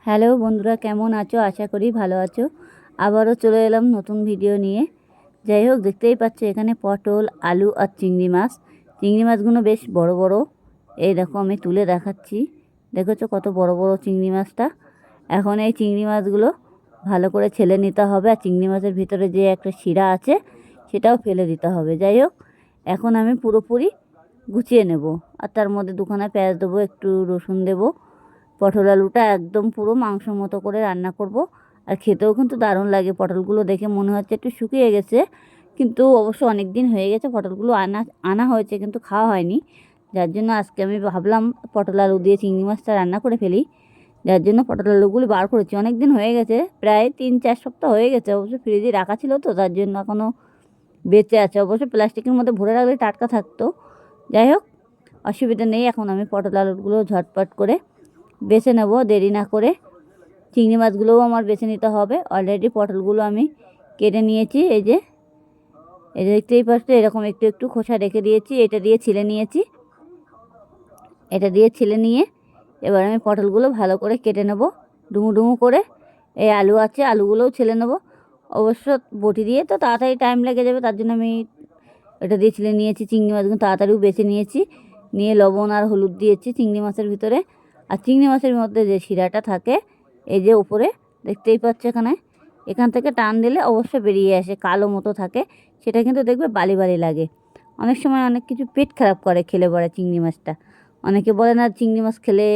Hello বন্ধুরা, কেমন আছো? আশা করি ভালো আছো। আবারও চলে এলাম নতুন ভিডিও নিয়ে। যাই হোক, দেখতেই পাচ্ছ এখানে পটল, আলু আর চিংড়ি মাছ। চিংড়ি মাছগুলো বেশ বড় বড়। এই দেখো, আমি তুলে দেখাচ্ছি। দেখেছো কত বড় বড় চিংড়ি মাছটা। এখন এই চিংড়ি মাছগুলো ভালো করে ছেলে নিতে হবে, আর চিংড়ি মাছের ভিতরে যে একটা শিরা আছে সেটাও ফেলে দিতে হবে। যাই হোক, এখন আমি পুরোপুরি গুছিয়ে নেব, আর তার মধ্যে দুখানা পেঁয়াজ দেবো, একটু রসুন দেবো। পটল আলুটা একদম পুরো মাংসর মতো করে রান্না করব। আর খেতেও কিন্তু দারুণ লাগে। পটলগুলো দেখে মনে হচ্ছে একটু শুকিয়ে গেছে, কিন্তু অবশ্য অনেক দিন হয়ে গেছে পটলগুলো আনা আনা হয়েছে, কিন্তু খাওয়া হয়নি। যার জন্য আজকে আমি ভাবলাম পটল আলু দিয়ে চিংড়ি মাছটা রান্না করে ফেলি। যার জন্য পটল আলুগুলি বার করেছি। অনেক দিন হয়ে গেছে, প্রায় 3-4 সপ্তাহ হয়ে গেছে। অবশ্য ফ্রিজে রাখা ছিল তো, তার জন্য এখনও বেঁচে আছে। অবশ্য প্লাস্টিকের মধ্যে ভরে রাখলে টাটকা থাকতো। যাই হোক, অসুবিধা নেই। এখন আমি পটল আলুগুলো ঝটপট করে বেছে নেব, দেরি না করে। চিংড়ি মাছগুলোও আমার বেছে নিতে হবে। অলরেডি পটলগুলো আমি কেটে নিয়েছি। এই যে দেখতেই পাচ্ছ, এরকম একটু একটু খোসা রেখে দিয়েছি। এটা দিয়ে ছিলে নিয়েছি। এটা দিয়ে ছিলে নিয়ে এবার আমি পটলগুলো ভালো করে কেটে নেব ডুমু ডুমু করে। এই আলু আছে, আলুগুলোও ছিলে নেব। অবশ্য বটি দিয়ে তো তাড়াতাড়ি টাইম লেগে যাবে, তার জন্য আমি এটা দিয়ে ছিলে নিয়েছি। চিংড়ি মাছগুলো তাড়াতাড়িও বেছে নিয়েছি। নিয়ে লবণ আর হলুদ দিয়েছি চিংড়ি মাছের ভিতরে। আর চিংড়ি মাছের মধ্যে যে শিরাটা থাকে, এই যে উপরে দেখতেই পাচ্ছ, এখান থেকে টান দিলে অবশ্য বেরিয়ে আসে, কালো মতো থাকে। সেটা কিন্তু দেখবে বালি বালি লাগে। অনেক সময় অনেক কিছু পেট খারাপ করে খেলে পরে চিংড়ি মাছটা। অনেকে বলে না চিংড়ি মাছ খেলে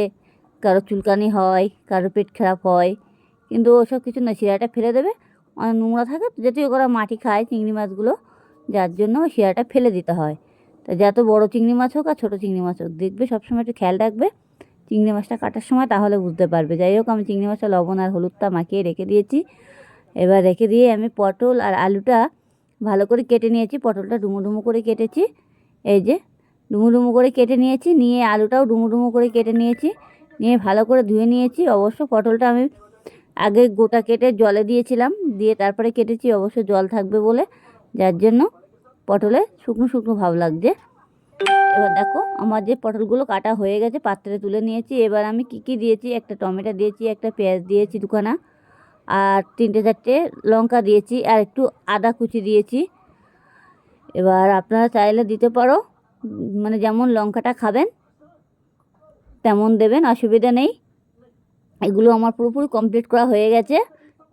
কারো চুলকানি হয়, কারো পেট খারাপ হয়, কিন্তু ওসব কিছু না। শিরাটা ফেলে দেবে। অনেক নোংরা থাকে, যদিও ওরা মাটি খায় চিংড়ি মাছগুলো, যার জন্য ওই শিরাটা ফেলে দিতে হয়। তা যত বড় চিংড়ি মাছ হোক আর ছোটো চিংড়ি মাছ হোক, দেখবে সবসময় একটু খেয়াল রাখবে চিংড়ি মাছটা কাটার সময়, তাহলে বুঝতে পারবে। যাই হোক, আমি চিংড়ি মাছটা লবণ আর হলুদটা মাখিয়ে রেখে দিয়েছি। এবার রেখে দিয়ে আমি পটল আর আলুটা ভালো করে কেটে নিয়েছি। পটলটা ডুমো ডুমো করে কেটেছি। এই যে ডুমো ডুমো করে কেটে নিয়েছি। নিয়ে আলুটাও ডুমো ডুমো করে কেটে নিয়েছি। নিয়ে ভালো করে ধুয়ে নিয়েছি। অবশ্য পটলটা আমি আগে গোটা কেটে জলে দিয়েছিলাম, দিয়ে তারপরে কেটেছি। অবশ্য জল থাকবে বলে, যার জন্য পটলে শুকনো শুকনো ভাব লাগছে। এবার দেখো, আমার যে পটলগুলো কাটা হয়ে গেছে, পাত্রে তুলে নিয়েছি। এবার আমি কি দিয়েছি, একটা টমেটো দিয়েছি, একটা পেঁয়াজ দিয়েছি দুখানা, আর 3-4টে লঙ্কা দিয়েছি, আর একটু আদা কুচি দিয়েছি। এবার আপনারা চাইলে দিতে পারো, মানে যেমন লঙ্কাটা খাবেন তেমন দেবেন, অসুবিধা নেই। এগুলো আমার পুরোপুরি কমপ্লিট করা হয়ে গেছে,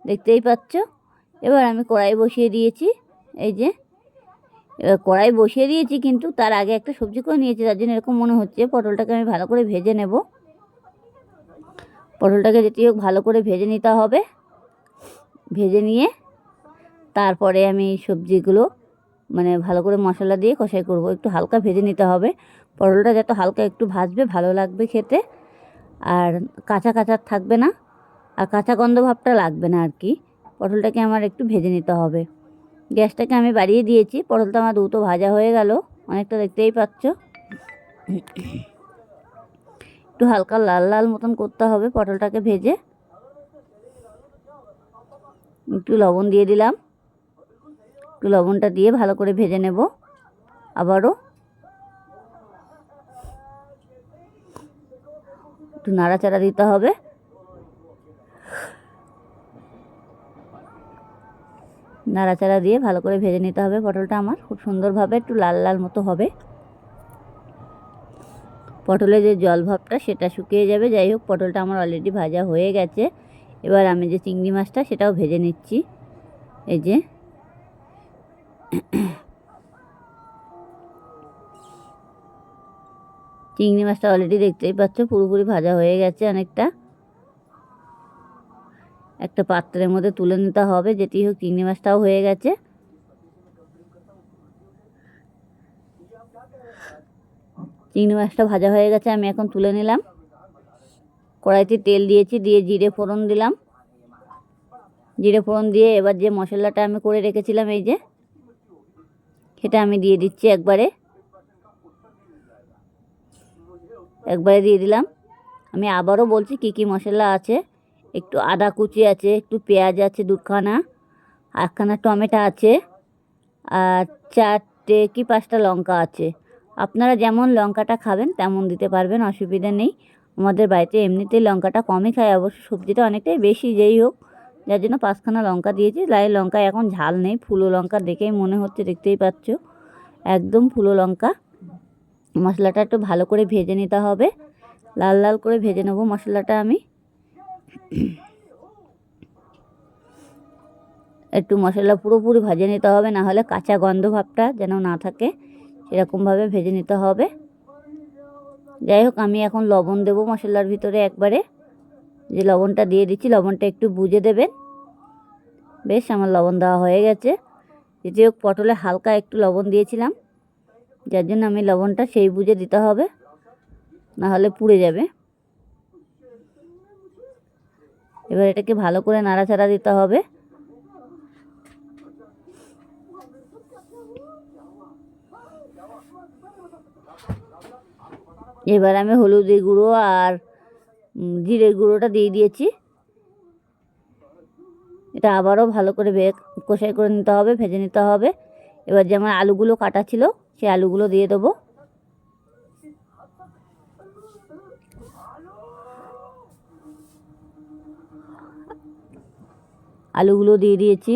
দেখতেই পাচ্ছ। এবার আমি কড়াই বসিয়ে দিয়েছি। এই যে এবার কড়াই বসিয়ে দিয়েছি, কিন্তু তার আগে একটা সবজি করে নিয়েছি, তার জন্য এরকম মনে হচ্ছে। পটলটাকে আমি ভালো করে ভেজে নেব। পটলটাকে যেটি হোক ভালো করে ভেজে নিতে হবে। ভেজে নিয়ে তারপরে আমি সবজিগুলো মানে ভালো করে মশলা দিয়ে কষাই করব। একটু হালকা ভেজে নিতে হবে। পটলটা যত হালকা একটু ভাজবে ভালো লাগবে খেতে, আর কাঁচা কাঁচা থাকবে না, আর কাঁচা গন্ধ ভাবটা লাগবে না আর কি। পটলটাকে আমার একটু ভেজে নিতে হবে। গ্যাসটাকে আমি বাড়িয়ে দিয়েছি। পটলটা আমার দ্রুত ভাজা হয়ে গেল অনেকটা, দেখতেই পাচ্ছ। একটু হালকা লাল লাল মতন করতে হবে পটলটাকে ভেজে। একটু লবণ দিয়ে দিলাম। একটু লবণটা দিয়ে ভালো করে ভেজে নেব। আবারও একটু নাড়াচাড়া দিতে হবে। নাড়াচাড়া দিয়ে ভালো করে ভেজে নিতে হবে। পটলটা আমার খুব সুন্দরভাবে একটু লাল লাল মতো হবে। পটলে যে জল ভাবটা সেটা শুকিয়ে যাবে। যাই হোক, পটলটা আমার অলরেডি ভাজা হয়ে গেছে। এবার আমি যে চিংড়ি মাছটা সেটাও ভেজে নিচ্ছি। এই যে চিংড়ি মাছটা অলরেডি দেখতেই পাচ্ছ পুরোপুরি ভাজা হয়ে গেছে অনেকটা। একটা পাত্রের মধ্যে তুলে নিতে হবে। যেটি হোক, চিংড়ি মাছটাও হয়ে গেছে। চিংড়ি মাছটা ভাজা হয়ে গেছে, আমি এখন তুলে নিলাম। কড়াইতে তেল দিয়েছি, দিয়ে জিরে ফোড়ন দিলাম। জিরে ফোড়ন দিয়ে এবার যে মশলাটা আমি করে রেখেছিলাম, এই যে সেটা আমি দিয়ে দিচ্ছি একবারে দিয়ে দিলাম। আমি আবারও বলছি কি মশলা আছে। একটু আদা কুচি আছে, একটু পেঁয়াজ আছে দুখানা, একখানা টমেটো আছে, আর 4-5টা লঙ্কা আছে। আপনারা যেমন লঙ্কাটা খাবেন তেমন দিতে পারবেন, অসুবিধা নেই। আমাদের বাড়িতে এমনিতেই লঙ্কাটা কমই খায়, অবশ্য সবজিটা অনেকটাই বেশি, যেই হোক, যার জন্য 5খানা লঙ্কা দিয়েছি। লাল লঙ্কা এখন ঝাল নেই, ফুলো লঙ্কা দেখেই মনে হচ্ছে, দেখতেই পাচ্ছ একদম ফুলো লঙ্কা। মশলাটা একটু ভালো করে ভেজে নিতে হবে, লাল লাল করে ভেজে নেব মশলাটা আমি। একটু মশলা পুরোপুরি ভেজে নিতে হবে, না হলে কাঁচা গন্ধ ভাবটা যেন না থাকে, সেরকমভাবে ভেজে নিতে হবে। যাই হোক, আমি এখন লবণ দেব মশলার ভিতরে একবারে, যে লবণটা দিয়ে দিচ্ছি, লবণটা একটু বুঝে দেবেন। বেশ, আমার লবণ দেওয়া হয়ে গেছে। যেটি হোক, পটলে হালকা একটু লবণ দিয়েছিলাম, যার জন্য আমি লবণটা সেই বুঝে দিতে হবে, না হলে পুড়ে যাবে। এবার এটাকে ভালো করে নাড়াচাড়া দিতে হবে। এবার আমি হলুদের গুঁড়ো আর জিরের গুঁড়োটা দিয়ে দিয়েছি। এটা আবারও ভালো করে কষাই করে নিতে হবে, ভেজে নিতে হবে। এবার যে আমার আলুগুলো কাটা ছিল, সেই আলুগুলো দিয়ে দেবো। আলুগুলো দিয়ে দিয়েছি।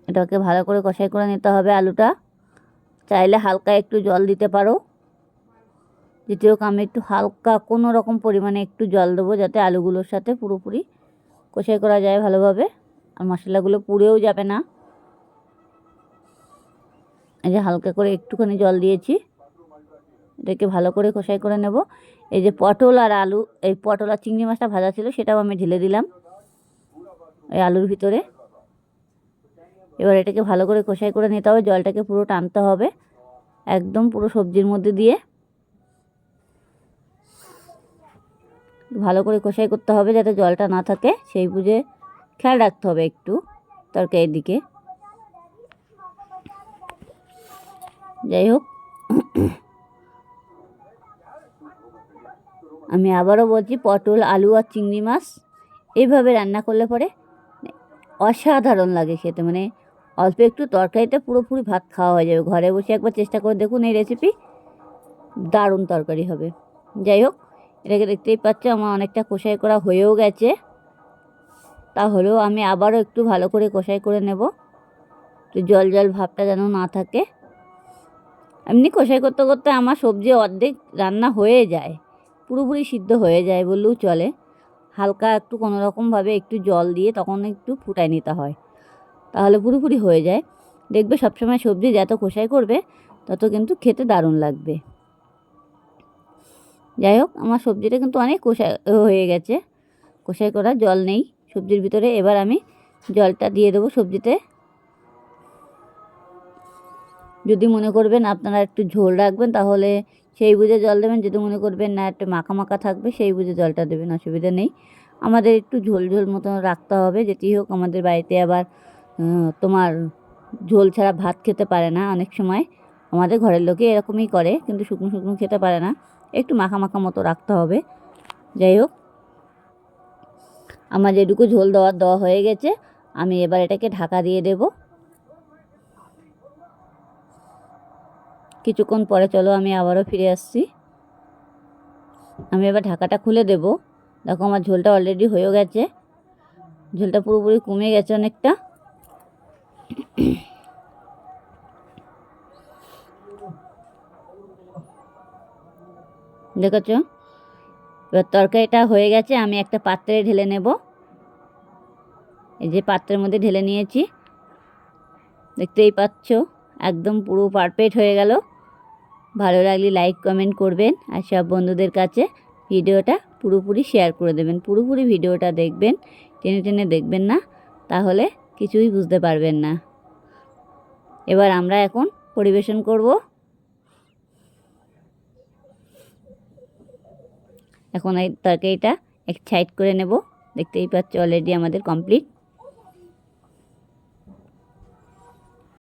এটাকে ভালো করে কষাই করে নিতে হবে আলুটা। চাইলে হালকা একটু জল দিতে পারো। যেটি হোক, আমি একটু হালকা কোনো রকম পরিমাণে একটু জল দেবো, যাতে আলুগুলোর সাথে পুরোপুরি কষাই করা যায় ভালোভাবে, আর মশলাগুলো পুড়েও যাবে না। এই যে হালকা করে একটুখানি জল দিয়েছি, এটাকে ভালো করে কষাই করে নেব। এই যে পটল আর আলু, এই পটল আর চিংড়ি মাছটা ভাজা ছিল, সেটাও আমি ঢেলে দিলাম এই আলুর ভিতরে। এবার এটাকে ভালো করে কষাই করে নিতে হবে, জলটাকে পুরো টানতে হবে একদম পুরো সবজির মধ্যে দিয়ে। ভালো করে কষাই করতে হবে যাতে জলটা না থাকে, সেই বুঝে খেয়াল রাখতে হবে একটু তরকারির দিকে। যাই হোক, আমি আবারও বলছি, পটল, আলু আর চিংড়ি মাছ এইভাবে রান্না করলে পরে অসাধারণ লাগে খেতে। মানে অল্প একটু তরকারিতে পুরোপুরি ভাত খাওয়া হয়ে যাবে। ঘরে বসে একবার চেষ্টা করে দেখুন এই রেসিপি, দারুণ তরকারি হবে। যাই হোক, এটাকে দেখতেই পাচ্ছ আমার অনেকটা কষাই করা হয়েও গেছে। তাহলেও আমি আবারও একটু ভালো করে কষাই করে নেব, তো জল জল ভাবটা যেন না থাকে। এমনি কষাই করতে করতে আমার সবজি অর্ধেক রান্না হয়ে যায়, পুরোপুরি সিদ্ধ হয়ে যায় বললেও চলে। হালকা একটু কোনো রকমভাবে একটু জল দিয়ে তখন একটু ফুটাই নিতে হয়, তাহলে পুরোপুরি হয়ে যায়। দেখবে সবসময় সবজি যত কষাই করবে তত কিন্তু খেতে দারুণ লাগবে। যাই হোক, আমার সবজিটা কিন্তু অনেক কষাই হয়ে গেছে, কষাই করা জল নেই সবজির ভিতরে। এবার আমি জলটা দিয়ে দেবো সবজিতে। যদি মনে করবেন আপনারা একটু ঝোল রাখবেন, তাহলে সেই বুঝে জল দেবেন। যদি মনে করবেন না একটু মাখা মাখা থাকবে, সেই বুঝে জলটা দেবেন, অসুবিধা নেই। আমাদের একটু ঝোল ঝোল মতো রাখতে হবে। যেটি হোক, আমাদের বাড়িতে আবার তোমার ঝোল ছাড়া ভাত খেতে পারে না অনেক সময়। আমাদের ঘরের লোকে এরকমই করে, কিন্তু শুকনো শুকনো খেতে পারে না, একটু মাখা মাখা মতো রাখতে হবে। যাই হোক, আমার যেটুকু ঝোল দেওয়া হয়ে গেছে, আমি এবার এটাকে ঢাকা দিয়ে দেব। কিছুক্ষণ পরে চলো আমি আবারও ফিরে আসছি। আমি এবার ঢাকাটা খুলে দেব। দেখো আমার ঝোলটা অলরেডি হয়ে গেছে, ঝোলটা পুরোপুরি কমে গেছে অনেকটা। দেখেছ, এবার তরকারিটা হয়ে গেছে, আমি একটা পাত্রে ঢেলে নেব। এই যে পাত্রের মধ্যে ঢেলে নিয়েছি, দেখতেই পাচ্ছ একদম পুরো পারফেক্ট হয়ে গেল। ভালো লাগলে লাইক কমেন্ট করবেন, আর সব বন্ধুদের কাছে ভিডিওটা পুরোপুরি শেয়ার করে দেবেন। পুরোপুরি ভিডিওটা দেখবেন, টেনে টেনে দেখবেন না, তাহলে কিছুই বুঝতে পারবেন না। এবার আমরা এখন পরিবেশন করব। এখন এই তরকারিটা এক সাইড করে নেব। দেখতেই পাচ্ছ অলরেডি আমাদের কমপ্লিট।